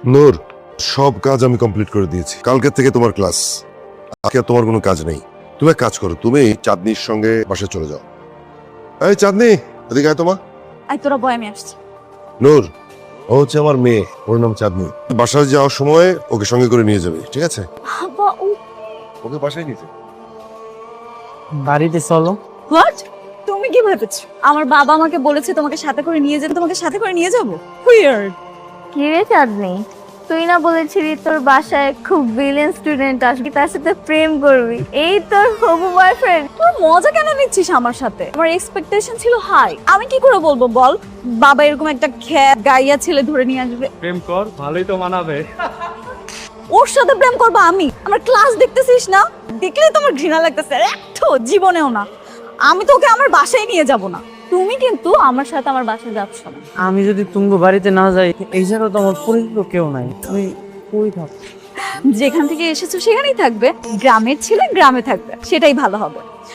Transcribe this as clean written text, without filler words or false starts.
নূর, সব কাজ আমি কমপ্লিট করে দিয়েছি। কালকে থেকে তোমার ক্লাস, আজকে আর তোমার কোনো কাজ নেই। তুমি এক কাজ করো, তুমি চাঁদনির সঙ্গে বাসায় চলে যাও। এই চাঁদনি, এদিকে আয়। তোমার আই তোরা বয়, আমি আসছি। নূর, ও হচ্ছে আমার মেয়ে, ওর নাম চাঁদনি। বাসায় যাওয়ার সময় ওকে সঙ্গে করে নিয়ে যাবে, ঠিক আছে? বাবা, ওকে বাসায় নিয়ে যাবে। বাড়িতে চলো। হোয়াট? তুমি কি ভেবেছো আমার বাবা আমাকে বলেছে তোমাকে সাথে করে নিয়ে যেতে, তোমাকে সাথে করে নিয়ে যাবো? উইয়ার্ড। কি রে চাঁদনি, তুই না বলেছিলি তোর বাসায় খুব ব্রিলিয়েন্ট স্টুডেন্ট আসবে, তার সাথে প্রেম করবি, এই তোর হবু বয়ফ্রেন্ড? তুই মজা কেন নিচ্ছিস আমার সাথে? আমার এক্সপেকটেশন ছিল হাই। আমি কি করে বলবো বল, বাবা এরকম একটা খ্যাত গাইয়া ছেলে ধরে নিয়ে আসবে? প্রেম কর, ভালোই তো মানাবে। ওর সাথে প্রেম করবো আমি? আমার ক্লাস দেখতেছিস না? দেখলেই তোমার ঘৃণা লাগতেছে। একটু জীবনেও না। আমি তোকে আমার বাসায় নিয়ে যাব না। তুমি কিন্তু আমার সাথে আমার বাসায় যাচ্ছ না। আমি যদি তুঙ্গ বাড়িতে না যাই, এই জায়গা তো আমার পরিচিত কেউ নাই, তুমি কই থাকো? যেখান থেকে এসেছো সেখানেই থাকবে। গ্রামের ছেলে গ্রামে থাকবে, সেটাই ভালো হবে।